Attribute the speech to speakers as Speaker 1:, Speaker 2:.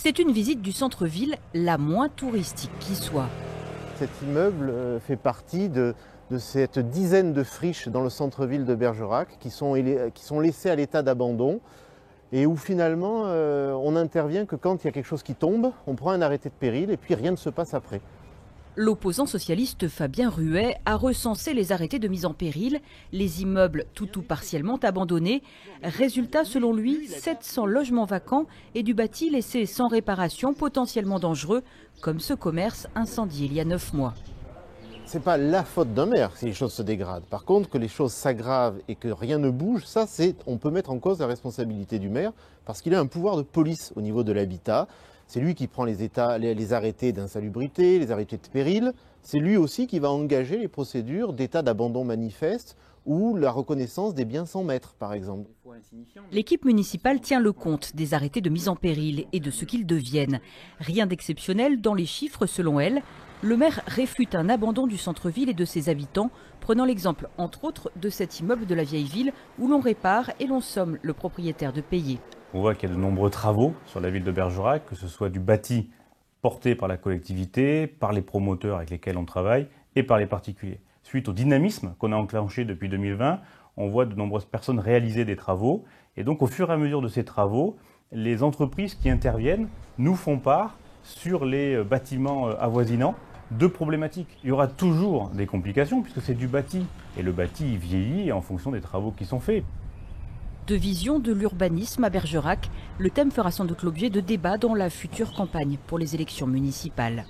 Speaker 1: C'est une visite du centre-ville la moins touristique qui soit.
Speaker 2: Cet immeuble fait partie de cette dizaine de friches dans le centre-ville de Bergerac qui sont laissées à l'état d'abandon et où finalement on n'intervient que quand il y a quelque chose qui tombe, on prend un arrêté de péril et puis rien ne se passe après.
Speaker 1: L'opposant socialiste Fabien Ruet a recensé les arrêtés de mise en péril, les immeubles tout ou partiellement abandonnés. Résultat, selon lui, 700 logements vacants et du bâti laissé sans réparation potentiellement dangereux, comme ce commerce incendié il y a 9 mois.
Speaker 2: Ce n'est pas la faute d'un maire si les choses se dégradent. Par contre, que les choses s'aggravent et que rien ne bouge, on peut mettre en cause la responsabilité du maire parce qu'il a un pouvoir de police au niveau de l'habitat. C'est lui qui prend les arrêtés d'insalubrité, les arrêtés de péril. C'est lui aussi qui va engager les procédures d'état d'abandon manifeste ou la reconnaissance des biens sans maître, par exemple.
Speaker 1: L'équipe municipale tient le compte des arrêtés de mise en péril et de ce qu'ils deviennent. Rien d'exceptionnel dans les chiffres selon elle. Le maire réfute un abandon du centre-ville et de ses habitants, prenant l'exemple entre autres de cet immeuble de la vieille ville où l'on répare et l'on somme le propriétaire de payer.
Speaker 3: On voit qu'il y a de nombreux travaux sur la ville de Bergerac, que ce soit du bâti porté par la collectivité, par les promoteurs avec lesquels on travaille et par les particuliers. Suite au dynamisme qu'on a enclenché depuis 2020, on voit de nombreuses personnes réaliser des travaux. Et donc au fur et à mesure de ces travaux, les entreprises qui interviennent nous font part sur les bâtiments avoisinants de problématiques. Il y aura toujours des complications puisque c'est du bâti. Et le bâti vieillit en fonction des travaux qui sont faits.
Speaker 1: De vision de l'urbanisme à Bergerac, le thème fera sans doute l'objet de débats dans la future campagne pour les élections municipales.